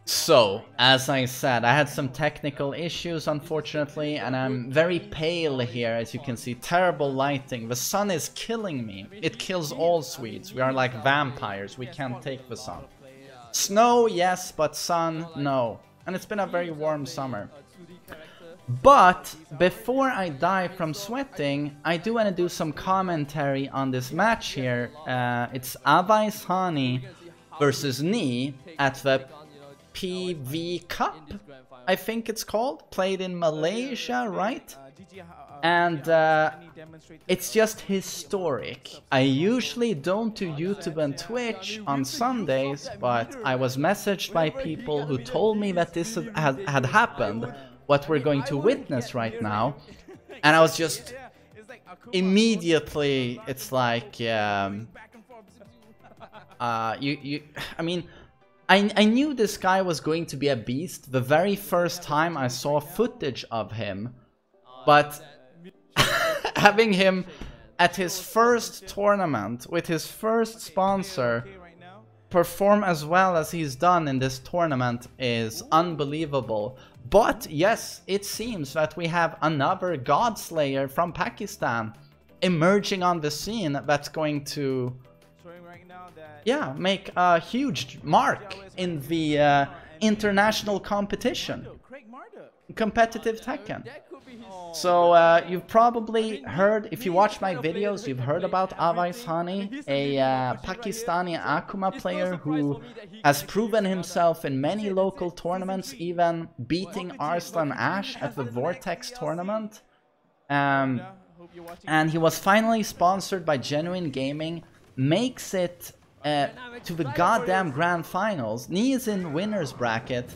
So, as I said, I had some technical issues, unfortunately, and I'm very pale here, as you can see. Terrible lighting. The sun is killing me. It kills all Swedes. We are like vampires. We can't take the sun. Snow, yes, but sun, no. And it's been a very warm summer. But before I die from sweating, I do want to do some commentary on this match here. It's Avais Hani versus Ni at the PV Cup, I think it's called, played in Malaysia, right? And it's just historic. I usually don't do YouTube and Twitch on Sundays, but I was messaged by people who told me that this had happened, what we're going to witness right now, and I was just immediately, it's like, I mean, I knew this guy was going to be a beast the very first time I saw footage of him, but having him at his first tournament with his first sponsor perform as well as he's done in this tournament is unbelievable. But yes, it seems that we have another Godslayer from Pakistan emerging on the scene that's going to, yeah, make a huge mark in the international competition, competitive Tekken. So you've probably heard, if you watch my videos, you've heard about Avais Hani, a Pakistani Akuma player who has proven himself in many local tournaments, even beating Arslan Ash at the Vortex tournament. And he was finally sponsored by Genuine Gaming, makes it to the goddamn grand finals. Ni is in winner's bracket.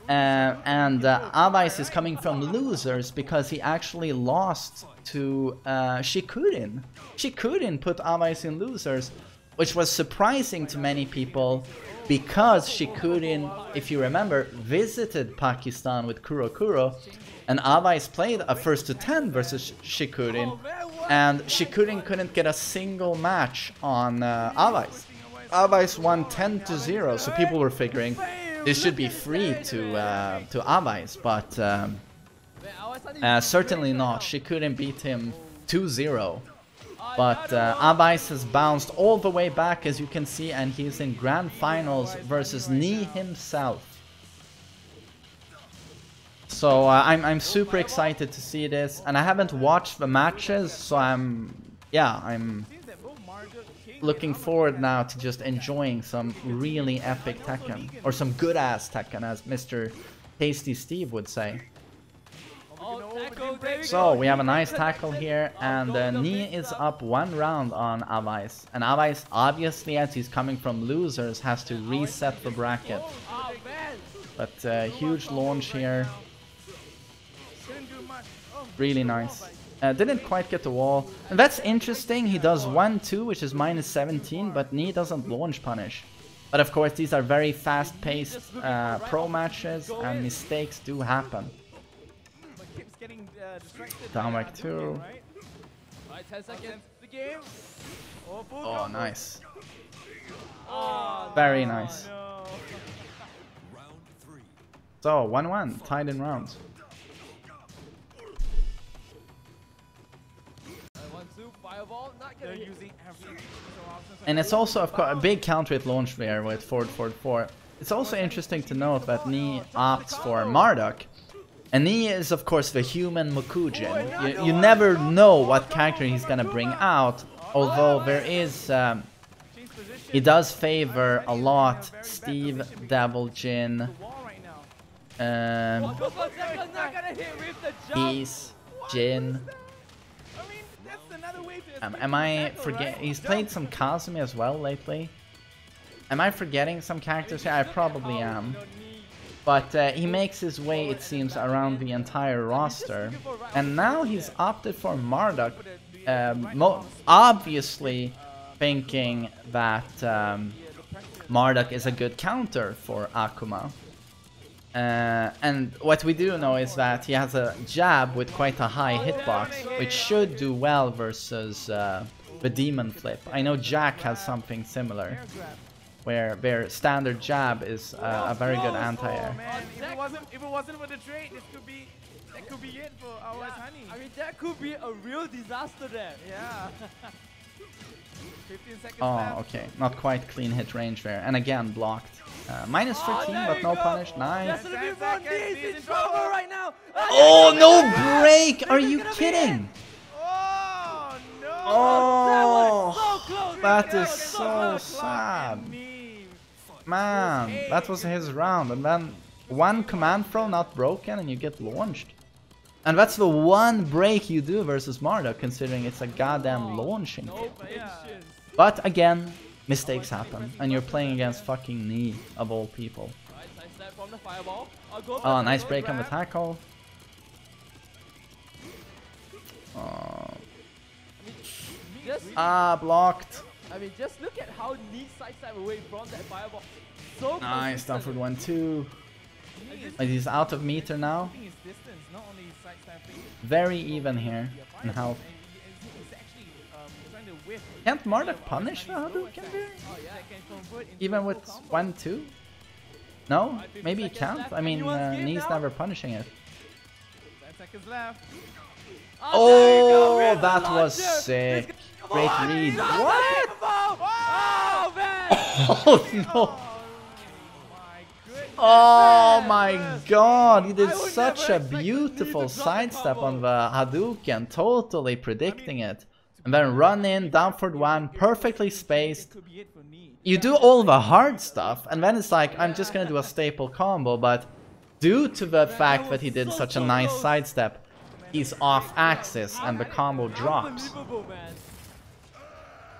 And Avais is coming from losers because he actually lost to Shikurin. Shikurin put Avais in losers, which was surprising to many people because Shikurin, if you remember, visited Pakistan with Kuro, and Avais played a 1-to-10 versus Shikurin, and Shikurin couldn't get a single match on Avais. Avais won 10-0, so people were figuring this should be free to Avais, but certainly not. She couldn't beat him 2-0. But Avais has bounced all the way back, as you can see, and he's in grand finals versus Ni himself. So I'm super excited to see this, and I haven't watched the matches, so I'm looking forward now to just enjoying some really epic Tekken, or some good ass Tekken, as Mr. Tasty Steve would say. So we have a nice tackle here, and Ni is up 1 round on Avais, and Avais, obviously, as he's coming from losers, has to reset the bracket. But huge launch here, really nice. Didn't quite get the wall, and that's interesting. He does 1-2, which is -17, but Ni doesn't launch punish. But of course, these are very fast-paced pro matches, and mistakes do happen. Down back 2. Oh, nice. Very nice. So 1-1, tied in rounds. And it's also, of course, a big counter hit launch there with forward 4. It's also interesting to note that Ni opts for Marduk. And Ni is, of course, the human Mokujin. You never know what character he's gonna bring out, although there is... he does favor a lot Steve, Devil Jin, Peace, Jin. Am I forgetting? He's played some Kazumi as well lately. Am I forgetting some characters here? I probably am. But he makes his way, it seems, around the entire roster. And now he's opted for Marduk, obviously thinking that Marduk is a good counter for Akuma. And what we do know is that he has a jab with quite a high hitbox, which should do well versus the Demon Flip. I know Jack has something similar where their standard jab is a very good anti-air. Oh, man. If it wasn't for the trade, that could be it for our Honey. I mean, that could be a real disaster there. Yeah. 15 seconds Oh, left. okay. Not quite clean hit range there. And again, blocked. Minus 13, but no punish. Nice. That's gonna be one. He's in trouble right now. Oh, no break! Are you kidding? Oh, no. Oh, that is so so sad. Man, that was his round. And then one command throw not broken and you get launched. And that's the one break you do versus Marduk, considering it's a goddamn launching kit. But again, mistakes happen, and you're playing against fucking Knee, of all people. Oh, nice break on the tackle. Blocked. I mean, just look at how Knee sidestep away from that fireball. So nice, down for 1-2. He's out of meter now. Very even here in health. Can't Marduk punish the Hadouken there? Even with 1-2? No? Maybe he can't? I mean, Knee's never punishing it. 10 seconds left. Oh, that was sick. Great read. What? Oh, man! Oh, no. Oh my god, he did such a beautiful sidestep on the Hadouken, totally predicting it. And then run in, down for 1, perfectly spaced. You do all the hard stuff, and then it's like, I'm just gonna do a staple combo, but due to the fact that he did such a nice sidestep, he's off axis and the combo drops.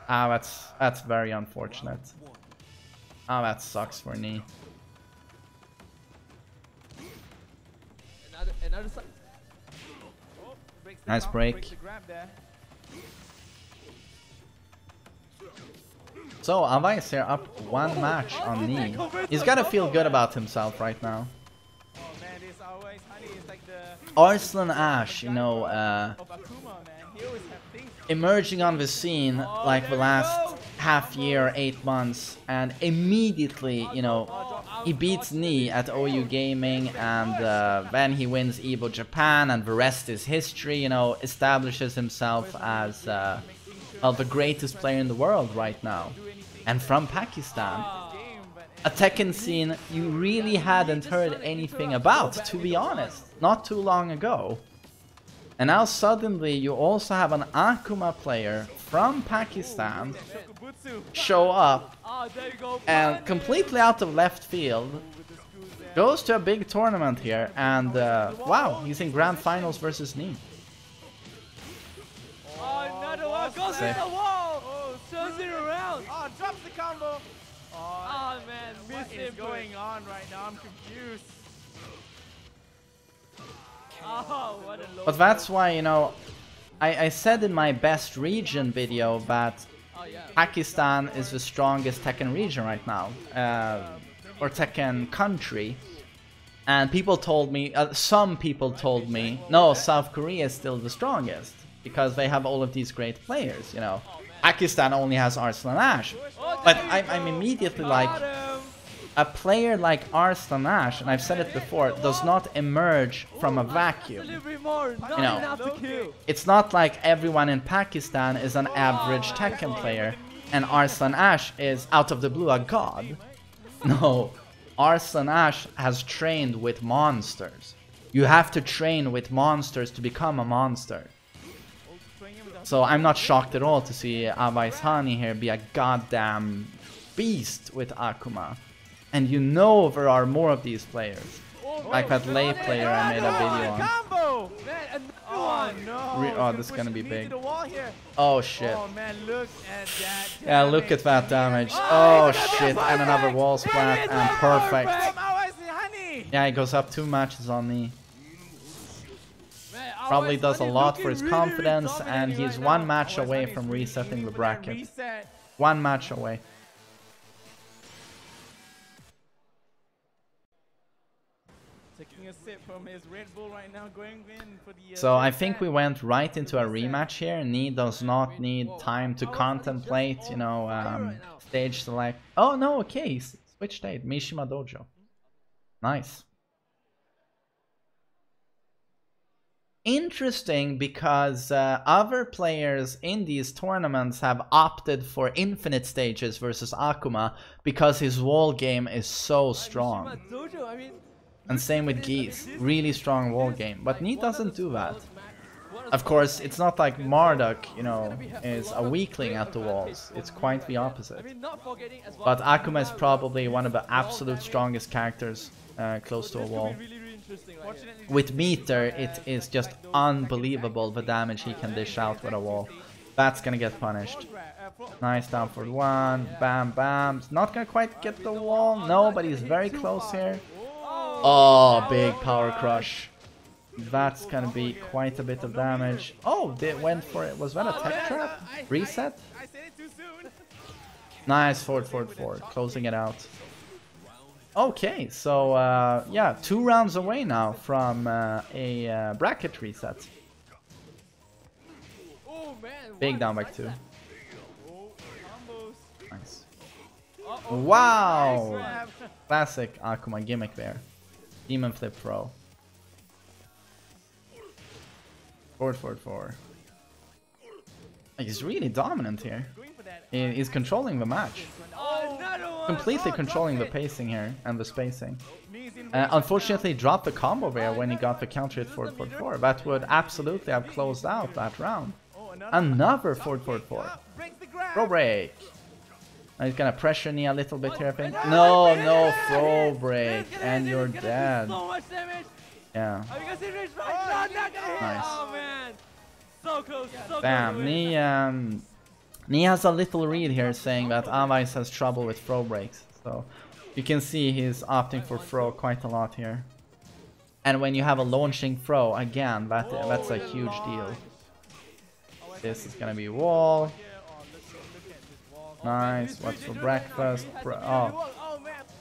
Ah, that's very unfortunate. Ah, that sucks for Knee. Nice break. So Avais here up 1 match on Knee. He's gotta feel good about himself right now. Arslan Ash, you know, emerging on the scene like the last half year, 8 months, and immediately, you know, he beats Knee at OU Gaming, and then he wins Evo Japan, and the rest is history, you know, establishes himself as well, the greatest player in the world right now. And from Pakistan, a Tekken scene you really hadn't heard anything about, to be honest, not too long ago. And now suddenly you also have an Akuma player from Pakistan show up and completely out of left field goes to a big tournament here, and wow, he's in grand finals versus Knee. Another one goes in the wall! Turns it around! Oh, drops the combo! Oh man, what is going on right now? I'm confused. Oh, what a low. But that's why, you know, I said in my best region video that Pakistan is the strongest Tekken region right now, or Tekken country. And people told me, some people told me, no, South Korea is still the strongest, because they have all of these great players, you know. Pakistan only has Arslan Ash. But I'm immediately like, a player like Arslan Ash, and I've said it before, does not emerge from a vacuum. You know, it's not like everyone in Pakistan is an average Tekken player, and Arslan Ash is out of the blue a god. No, Arslan Ash has trained with monsters. You have to train with monsters to become a monster. So I'm not shocked at all to see Avais Hani here be a goddamn beast with Akuma. And you know there are more of these players. Like that Lay player I made a video on. Oh no! Oh, this is gonna be big. Oh shit. Oh man, look at that. Yeah, look at that damage. Oh shit, and another wall splat, and perfect. Yeah, he goes up 2 matches on Knee. Probably does a lot for his confidence, and he's 1 match away from resetting the bracket. 1 match away. Taking a sip from his Red Bull right now, going in for the. So I think we went right into a rematch here. Knee does not need time to contemplate, you know, stage select. Oh no, okay, switch state, Mishima Dojo. Nice. Interesting, because other players in these tournaments have opted for infinite stages versus Akuma because his wall game is so strong. And same with Geese, really strong wall game, but Knee doesn't do that. Of course, it's not like Marduk, you know, is a weakling at the walls. It's quite the opposite. But Akuma is probably one of the absolute strongest characters close to a wall. With meter, it is just unbelievable the damage he can dish out with a wall. That's gonna get punished. Nice down for one. Bam, bam. Not gonna quite get the wall. No, but he's very close here. Oh, big power crush. That's gonna be quite a bit of damage. Oh, they went for it. Was that a tech trap? Reset? Nice, forward, forward, forward. Closing it out. Okay, so yeah, 2 rounds away now from a bracket reset. Big down back 2. Nice. Wow! Classic Akuma gimmick there. Demon flip throw. Forward, forward, forward. He's really dominant here. He's controlling the match. Completely controlling the pacing here and the spacing. Unfortunately, dropped the combo there when he got the counter hit forward, forward, forward. That would absolutely have closed out that round. Another forward, forward, forward. Throw break. He's gonna pressure Knee a little bit here, I think. No, no, throw break, and you're dead. Yeah. Nice. Damn, Knee has a little read here saying that Avice has trouble with throw breaks. So you can see he's opting for throw quite a lot here. And when you have a launching throw, again, that's a huge deal. This is gonna be wall. Nice. What's for breakfast? Oh,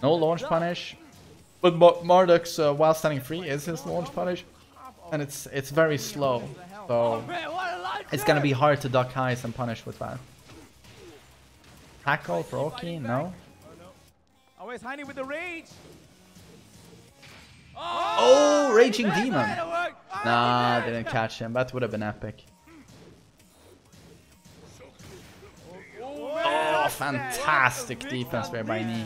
no launch punish. But Marduk's while standing free is his launch punish, and it's very slow. So it's gonna be hard to duck highs and punish with that. Tackle for Oki? No. Always hiding with the rage. Oh, Raging Demon. Nah, didn't catch him. That would have been epic. Oh, fantastic defense there by Knee.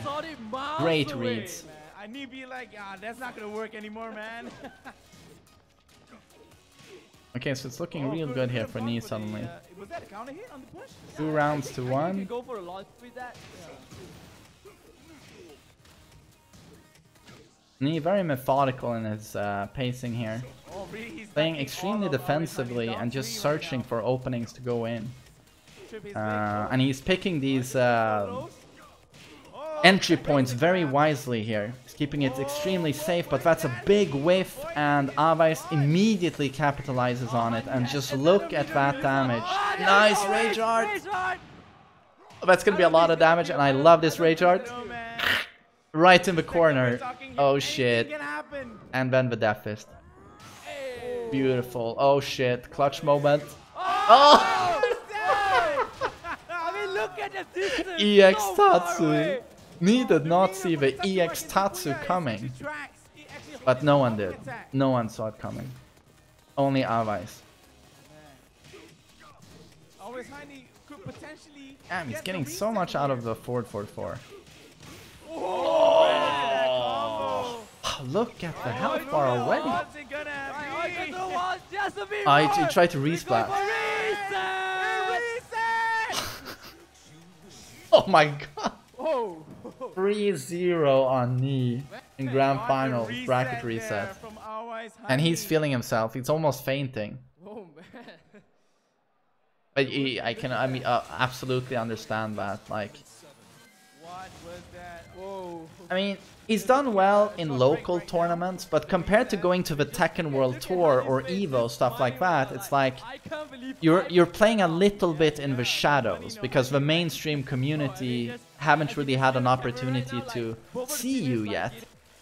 Great reads. I need to be like, that's not gonna work anymore, man. Okay, so it's looking real good here for Knee suddenly. Was that a counter hit on the push? 2 rounds to 1. Knee very methodical in his pacing here. Playing extremely defensively and just searching for openings to go in. And he's picking these entry points very wisely here. He's keeping it extremely safe, but that's a big whiff, and Avice immediately capitalizes on it. And just look at that damage. Nice Rage Art! That's gonna be a lot of damage, and I love this Rage Art. Right in the corner. Oh shit. And then the Death Fist. Beautiful. Oh shit. Clutch moment. Oh! Look at the distance. EX Tatsu. Knee did not see the EX Tatsu coming. But no one did. No one saw it coming. Only Avice. Damn, he's getting so much out of the forward 4-4. Oh! Look at the health bar already. I tried to resplat. Oh my god! 3-0 on Knee in grand final bracket reset, and he's feeling himself. He's almost fainting. But I mean, absolutely understand that. Like, I mean, he's done well in local tournaments, but compared to going to the Tekken World Tour or Evo, stuff like that, it's like you're playing a little bit in the shadows because the mainstream community haven't really had an opportunity to see you yet.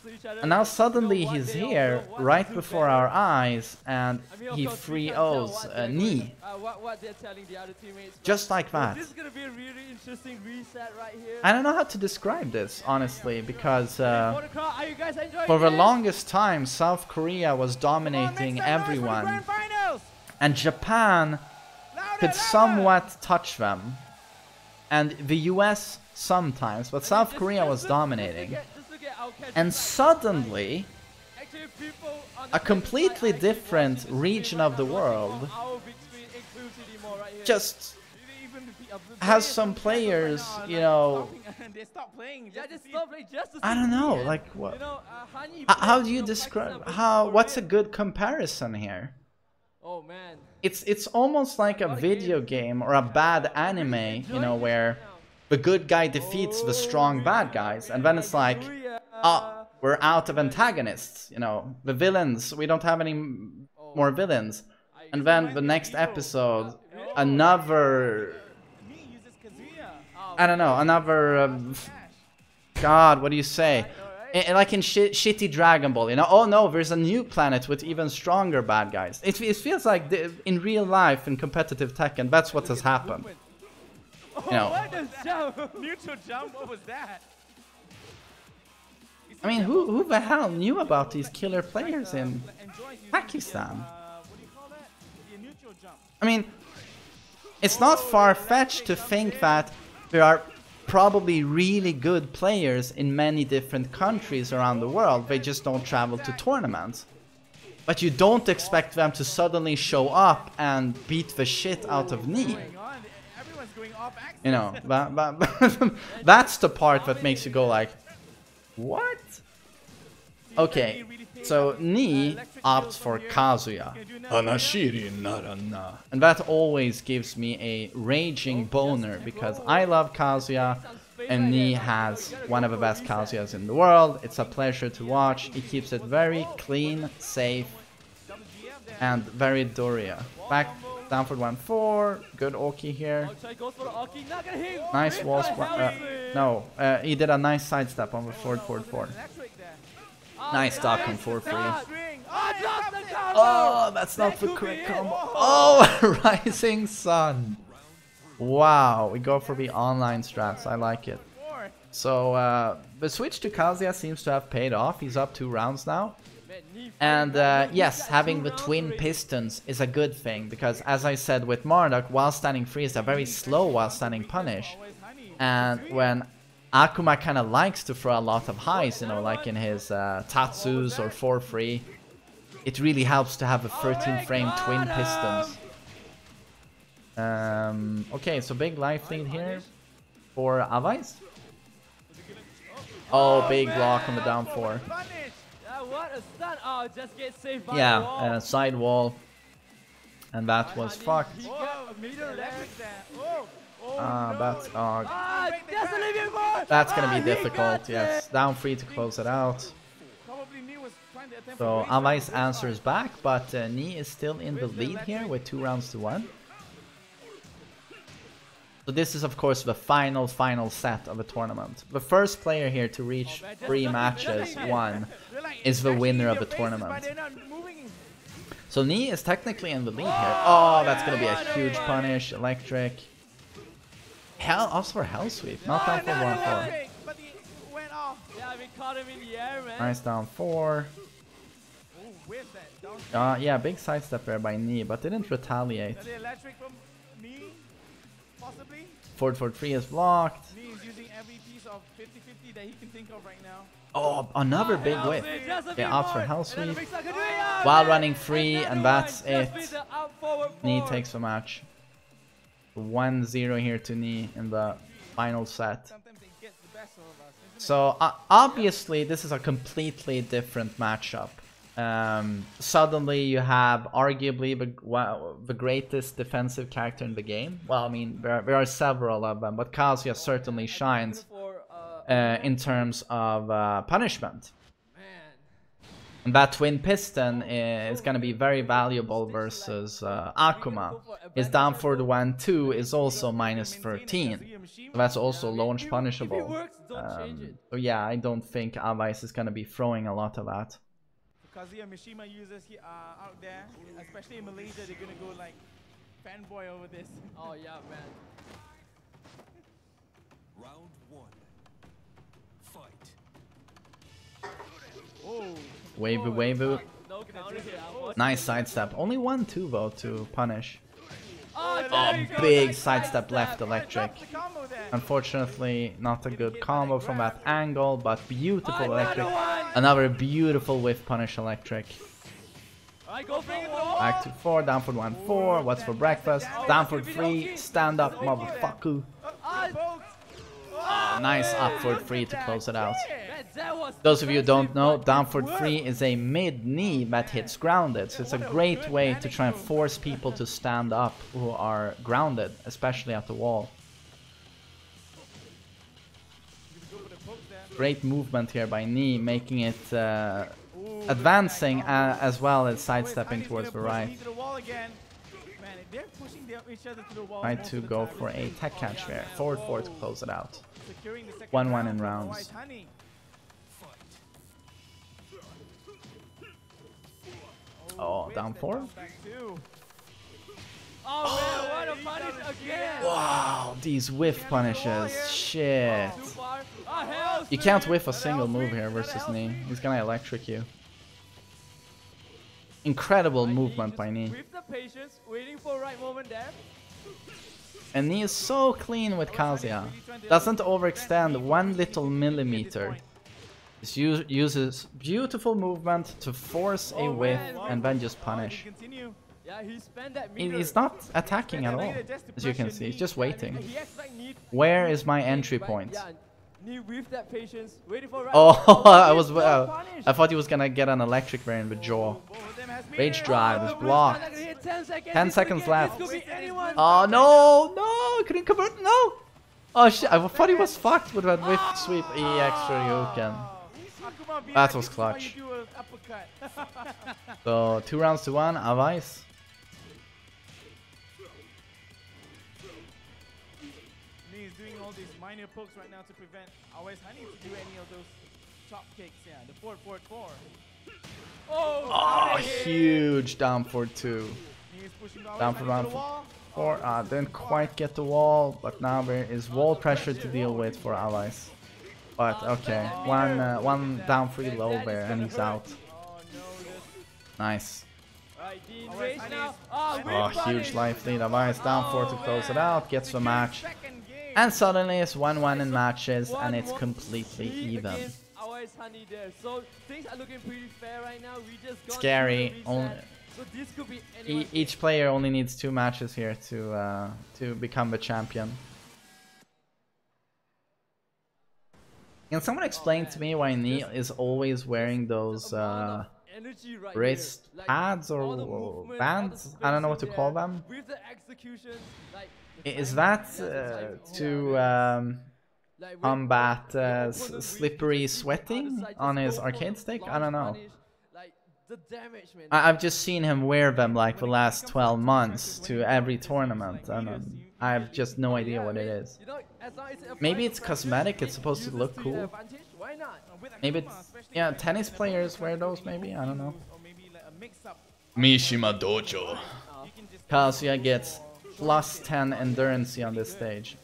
next to each other. And now suddenly You know what he's they all here know, what right to do before better. our eyes, and I mean, of he course, we can't tell 3-0s what they're knee. going- what they're telling the other teammates. but Just like that. This is gonna be a really interesting reset right here. I don't know how to describe this, honestly, because For the crowd, are you guys enjoying for the this? longest time, South Korea was Come on, make dominating some noise for the everyone, grand finals. and Japan Louder, could louder. somewhat touch them, and the US sometimes, but South Just- Korea was just dominating. just look at our catch And like- suddenly, actually people on a the completely side actually different watching this region stream of the right now, watching world on our big screen exclusively right here. just Even the has players some from players, Tekken right now are, you like, know, stopping and they stop playing. Yeah, to just see- stop playing just to I see don't know, Ian. like what? You know, Hani How played, do you know, describe Pakistan how? versus What's a Korea. good comparison here? Oh man. It's almost like a What a video game or a bad anime, you know, where the good guy defeats the strong bad guys, and then it's like, ah, we're out of antagonists, you know, the villains, we don't have any more villains. And then the next episode, another, Me uses Kazuya. I don't know, another, God, what do you say? Like in shitty Dragon Ball, you know, oh no, there's a new planet with even stronger bad guys. It feels like in real life, in competitive Tekken, that's what has happened. You know, What is jump? Neutral jump? What was that? I mean, who the hell knew about these killer players in Pakistan? What do you call that? The neutral jump. I mean, it's not far-fetched to think that there are probably really good players in many different countries around the world. They just don't travel to tournaments. But you don't expect them to suddenly show up and beat the shit out of Knee. Going on. Everyone's going off axis. You know, that's the part that makes you go like, what? Okay, so Knee opts for Kazuya. Anashiri narana. And that always gives me a raging boner because I love Kazuya and Knee has one of the best Kazuyas in the world. It's a pleasure to watch. He keeps it very clean, safe, and very Doria. Back down for 1-4. Good Oki here. Outside goes for the Aki, not gonna hit. Nice wall spot. No, he did a nice sidestep on the forward 4. Nice stock on 4-3. Swing. Oh, drops the combo! Oh, that's not the correct combo. Oh, Rising Sun. Wow, we go for the online strats. I like it. So, the switch to Kazuya seems to have paid off. He's up 2 rounds now. And yes, having the twin pistons is a good thing. Because as I said with Marduk, while standing free is a very slow while standing punish. And when Akuma kind of likes to throw a lot of highs, you know, like in his Tatsus or 4-3, it really helps to have a 13-frame twin pistons. Okay, so big life lead here for Avais. Oh, big block on the down 4. What a stun! Oh, just get saved by the Yeah, wall. side wall. And that was fucked. He got a meter there. That's Just a little bit more! that's gonna be He difficult, got yes. it. Down 3 to close it out. So Avais answers back, but Knee is still in the lead here with 2 rounds to 1. So this is of course the final set of the tournament. The first player here to reach 3 matches won is the winner of the tournament. So Knee is technically in the lead here. Oh, that's gonna be a huge punish. Electric. Hell, also for Hell Sweep. Not down for 1-4. Yeah, we caught him in the air, man. Nice down 4. Yeah, big sidestep there by Knee, but didn't retaliate. Forward 4-3 is blocked. Me is using every piece of 50-50 that he can think of right now. Oh, another big whip. Just a Okay, bit opts for more. Hell Another Sweep. big sucker. Yeah, While man. running free, and Another that's one. Just it. with the out forward Knee four. takes the match. 1-0 here to Knee in the final set. Sometimes it gets the best of us, isn't it? So obviously this is a completely different matchup. Suddenly you have arguably the greatest defensive character in the game. Well, I mean there are several of them, but Kazuya certainly shines For, in terms of punishment. man. And that twin piston is going to be very valuable versus Akuma. His down for the 1-2 is also minus 13. So that's also launch punishable. So yeah, I don't think Avice is going to be throwing a lot of that. Kazuya Mishima users here out there, especially in Malaysia, they're gonna go like fanboy over this. Oh yeah, man. Round 1. Fight. Oh, Wavy. No counter here. Nice sidestep. Only 1-2 though to punish. Oh, Oh, there you go. big Nice sidestep left electric. the combo there. Unfortunately, not a good combo from that angle, but beautiful electric. Another one. Another beautiful whiff punish electric. Alright, go for it. Back to 4, down for 1-4. What's for breakfast? Down for 3. Stand up, motherfucker. Nice up for 3 to close it out. Those of you who don't know, down for 3 is a mid knee that hits grounded. So it's a great way to try and force people to stand up who are grounded, especially at the wall. Great movement here by knee, making it advancing as well as sidestepping towards the right. Try to go for a tech catch there. Forward 4 to close it out. 1-1 in rounds. Oh, down 4? Oh man, what a punish again! Wow, these whiff punishes. Shit. Too far. Oh, hell, You can't whiff a single move here versus knee. He's gonna electric you. Incredible movement by knee. With the patience, waiting for right moment there. And knee is so clean with Kazuya. Doesn't overextend 1 little millimeter. Just uses beautiful movement to force a whiff and then just punish. Yeah, he spent that meter. He's not attacking at all, as you can see. He's just waiting. He expect Knee. Where is my entry point? Yeah, Knee with that patience, waiting for right. Oh, I thought he was gonna get an electric there in the jaw. Rage drive is blocked. 10 seconds left. Oh no, couldn't convert, no. Oh shit, I thought he was fucked with that whiff sweep EX Shoryuken. That was clutch. So 2 rounds to 1, Avice. He's doing all these minor pokes right now to prevent Avice Honey to do any of those chop kicks. Yeah, the 4-4-4. Oh, huge down for 2. Down for round 4. Didn't quite get the wall, but now there is wall pressure to deal with for Avice. But okay, one down 3 low there and he's out. Nice. Oh, huge life lead. Avice down 4 to close it out, gets the match. And suddenly it's 1-1 in matches and it's completely even. So things are looking pretty fair right now. We just got Scary. so this could be Each player only needs 2 matches here to become the champion. Can someone explain to me why Knee is always wearing those wrist pads or bands? I don't know what to call them. Is that to combat slippery sweating on his arcade stick? I don't know. I've just seen him wear them like the last 12 months to every tournament, and I have just no idea what it is. Maybe it's cosmetic, it's supposed to look cool. Maybe it's, yeah, tennis players wear those maybe, I don't know. Mishima Dojo. Kazuya gets plus 10 endurance on this stage.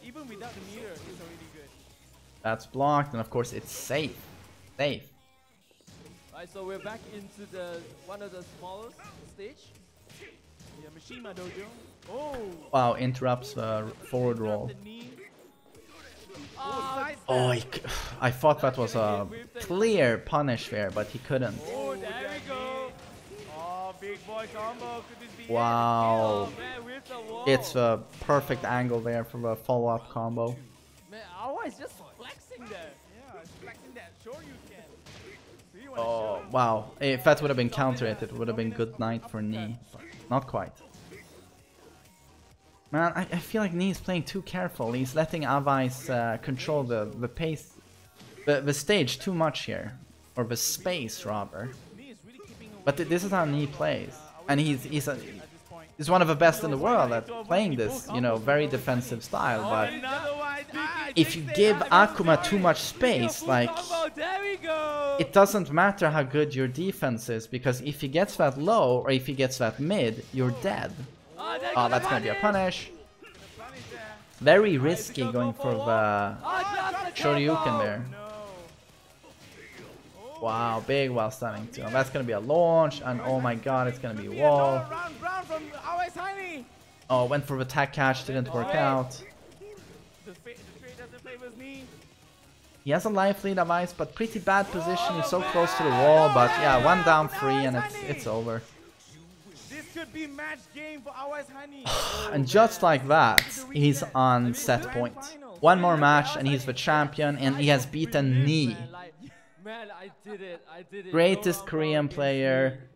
That's blocked, and of course it's safe. Safe. Right, so we're back into the one of the smallest stage. Yeah, Mishima Dojo. Oh! Wow, interrupts the forward roll. Oh, I thought that was a clear punish there, but he couldn't. Oh, there we go! Oh, big boy combo. Could this be Wow. Oh, man, with the wall. It's a perfect angle there for the follow-up combo. Man, Awa is just flexing there. Yeah, flexing that. Sure you can. Oh, wow. If that would have been countered, it would have been good night for Knee. But not quite. Man, I feel like Knee is playing too careful. He's letting Avice control the pace, the stage too much here. Or the space, rather. Knee is really But this is how Knee plays, and he's one of the best in the world at playing this, you know, very defensive style. But if you give Akuma too much space, like, it doesn't matter how good your defense is, because if he gets that low or if he gets that mid, you're dead. Oh, that's gonna be a punish. Very risky going for the Shoryuken there. Wow, big while stunning too. And that's gonna be a launch, and oh my god, it's gonna be wall. Oh, went for the attack catch, didn't work out. He has a life lead of ice, but pretty bad position. He's so close to the wall, but yeah, one down, 3, and it's over. And just like that, he's on set point. One more match and he's the champion, and he has beaten Knee. Man, I did it. Greatest Korean player.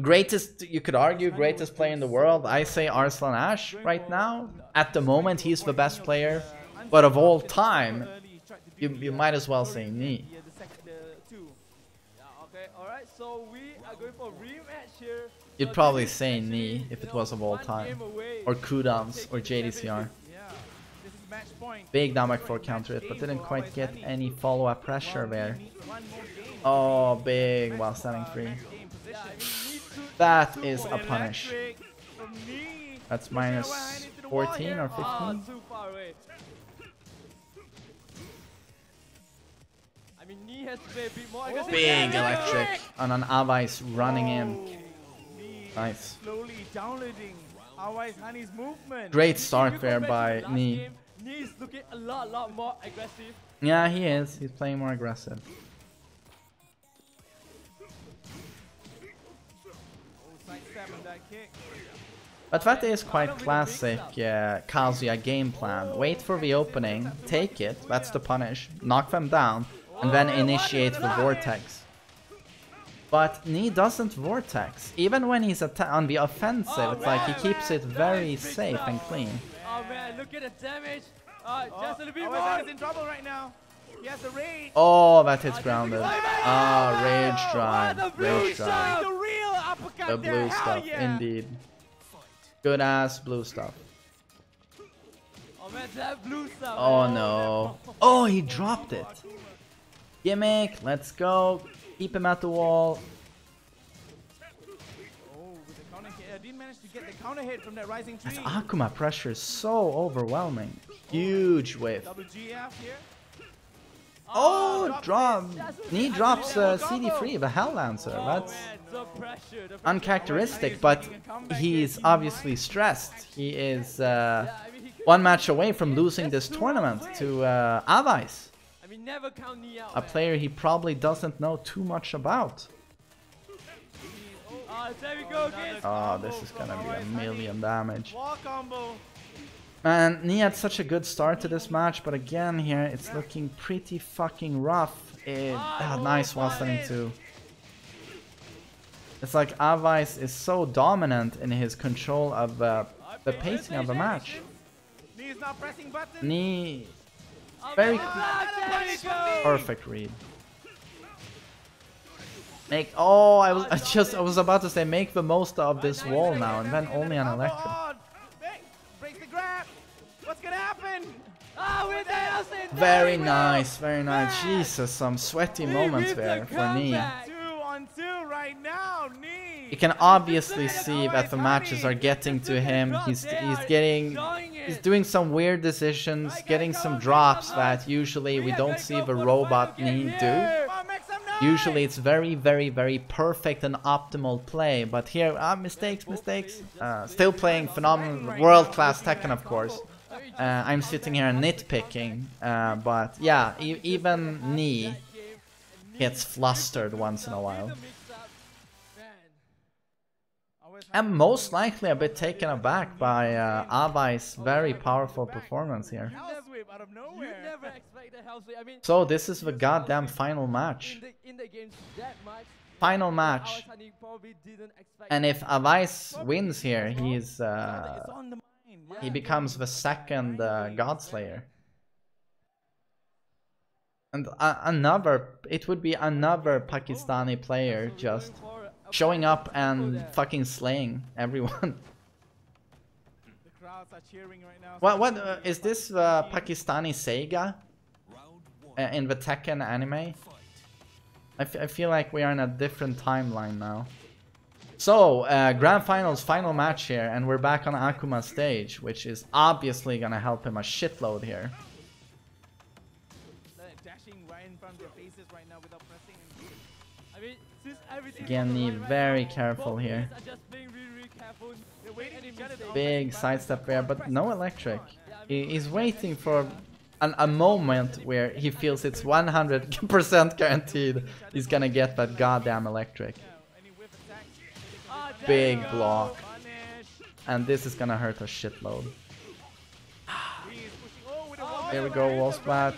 Greatest, you could argue, greatest player in the world. I say Arslan Ash right now. At the moment, he's the best player. But of all time, you might as well say Knee. Okay, alright, so we are going for a rematch here. You'd probably say Knee if it was of all time. Or Kudams or JDCR. Big down back 4 counter it, but didn't quite get any follow-up pressure there. Oh, big while standing 3. That is a punish. That's minus 14 or 15. Big electric on an Avice running in. Nice. Great start there by Knee. Knee's looking a lot more aggressive. Yeah, he is. He's playing more aggressive. But that is quite classic Kazuya game plan. Wait for the opening, take it, that's the punish, knock them down, and then initiate the vortex. But Knee doesn't vortex. Even when he's on the offensive, it's like he keeps it very safe and clean. Oh man, look at the damage. Just a little bit more. He's in trouble right now. He has the rage. Oh, that hits grounded. Ah, rage drive. Rage drive. The blue stuff, indeed. Good ass blue stuff. Oh man, that blue stuff. Oh no. Oh, he dropped it. Gimmick, let's go. Keep him at the wall. Didn't manage to get the counter hit from that rising tree. This Akuma pressure is so overwhelming. Huge wave. Oh, drop. Knee drops CD3, the Hell Lancer. That's uncharacteristic, but he's obviously stressed. He is one match away from losing this tournament to Avice. A player he probably doesn't know too much about. Oh, this is gonna be a million damage. Man, Knee had such a good start to this match, but again here it's looking pretty fucking rough. Nice while standing 2. It's like Avice is so dominant in his control of the pacing of the match. Knee, very perfect read. I was about to say make the most of this wall now, and then only an electric. Break the grab. What's gonna happen? Very nice, very nice. Jesus, some sweaty moments there for Knee. 2-on-2 right now, Knee. You can obviously see that the matches are getting to him. He's doing some weird decisions, getting some drops that usually we don't see the robot Knee do. Usually it's very, very, very perfect and optimal play, but here, mistakes. Still playing phenomenal, world-class Tekken, of course. I'm sitting here nitpicking, but yeah, even Knee gets flustered once in a while. I'm most likely a bit taken aback by Avice's very powerful performance here. So this is the goddamn final match. Final match. And if Avice wins here, he becomes the second Godslayer. And it would be another Pakistani player just showing up and fucking slaying everyone. The crowds are cheering right now. What is this Pakistani Sega in the Tekken anime? I feel like we are in a different timeline now. So, Grand Finals, final match here, and we're back on Akuma's stage, which is obviously gonna help him a shitload here. Dashing right in front of their faces right now without pressing. I mean, since everything Again, need very careful here. Big sidestep there, but no electric. He's waiting for a moment where he feels it's 100% guaranteed he's gonna get that goddamn electric. Big block. And this is gonna hurt a shitload. Here we go, wall splat.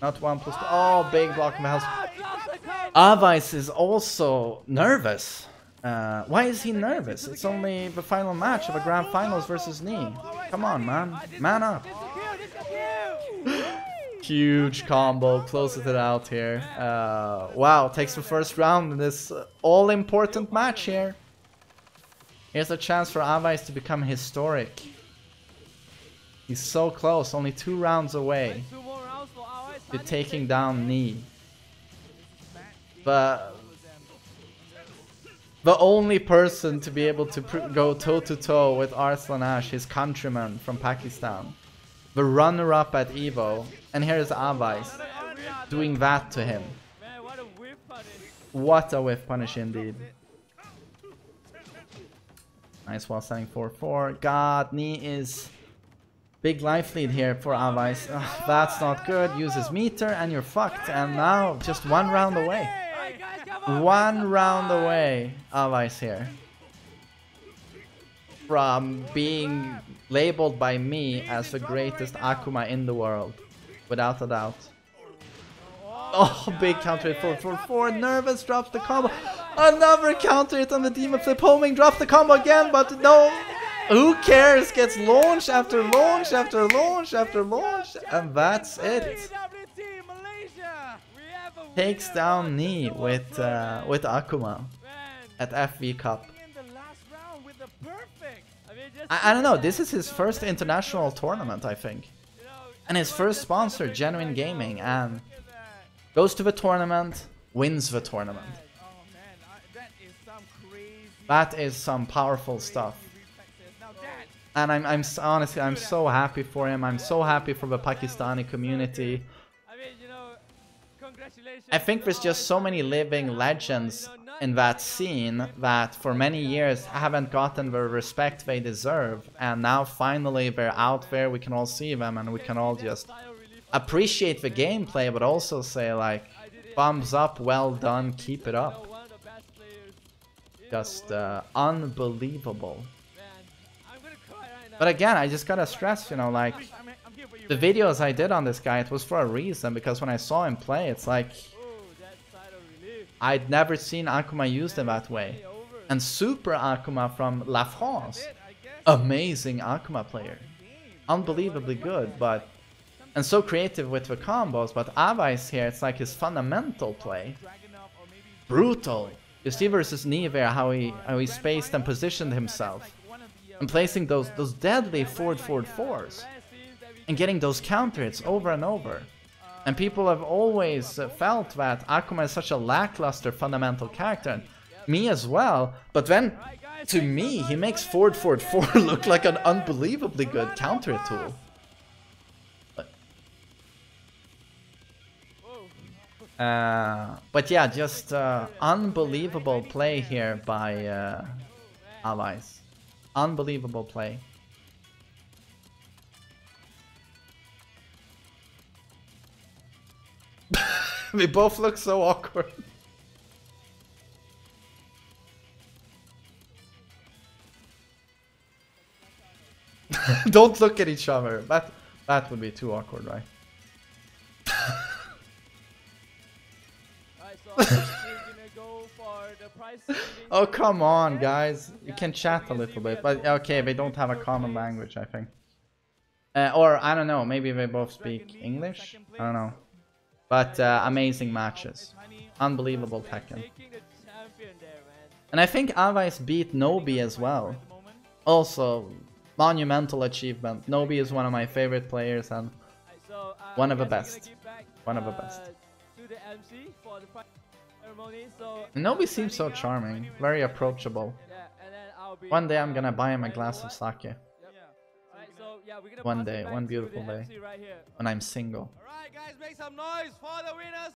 Not 1+. Oh, big block from the house. Avice is also nervous. Why is he nervous? It's only the final match of a Grand Finals versus Knee. Come on, man. Man up. Huge combo. Closes it out here. Wow, takes the first round in this all-important match here. Here's a chance for Avice to become historic. He's so close. Only 2 rounds away to taking down Knee. But the only person to be able to go toe-to-toe with Arslan Ash, his countryman from Pakistan. The runner-up at EVO. And here is Avice doing that to him. What a whiff punish indeed. Nice while standing 4-4. God, Knee is... Big life lead here for Avice. That's not good. Uses meter and you're fucked. And now just 1 round away. 1 round away, Avice here. From being labeled by me as the greatest Akuma in the world. Without a doubt. Oh, big counter hit 4-4-4. Nervous drops the combo. Another counter hit on the Demon Flip. Homing drops the combo again, but no. Who cares? Gets launch after launch after launch after launch. And that's it. Takes down Knee with Akuma at FV Cup. I don't know, this is his first international tournament, I think. And his first sponsor, Genuine Gaming, and goes to the tournament, wins the tournament. That is some powerful stuff. And I'm honestly, I'm so happy for him. I'm so happy for the Pakistani community. I think there's just so many living legends in that scene that for many years haven't gotten the respect they deserve, and now finally they're out there, we can all see them and we can all just appreciate the gameplay, but also say like, thumbs up, well done, keep it up. Just unbelievable. But again, I just gotta stress, you know, like, the videos I did on this guy, it was for a reason, because when I saw him play, it's like, I'd never seen Akuma used in that way. And Super Akuma from La France, amazing Akuma player. Unbelievably good, but... And so creative with the combos, but Avice here, it's like his fundamental play. Brutal. You see versus Knee there, how he spaced and positioned himself. And placing those deadly forward 4s. And getting those counter hits over and over. And people have always felt that Akuma is such a lackluster fundamental character. And me as well. But then, to me, he makes forward 4 look like an unbelievably good counter hit tool. But yeah, just unbelievable play here by Avice. Unbelievable play. We both look so awkward. Don't look at each other. That would be too awkward, right? Oh, come on, guys. You can chat a little bit, but okay, they don't have a common language, I think. Or, I don't know, maybe they both speak English? I don't know. But amazing matches. Unbelievable Tekken. And I think Avice beat Nobi as well. Also, monumental achievement. Nobi is one of my favorite players and one of the best. One of the best. To the MC for the ceremony. So Nobi seems so charming, very approachable. yeah, and then I'll be, One day I'm gonna buy him a glass of sake. Yep. Alright, so yeah, we're gonna One pass it day, back one to beautiful the day. MC right here. When I'm single. Alright guys, make some noise for the winners.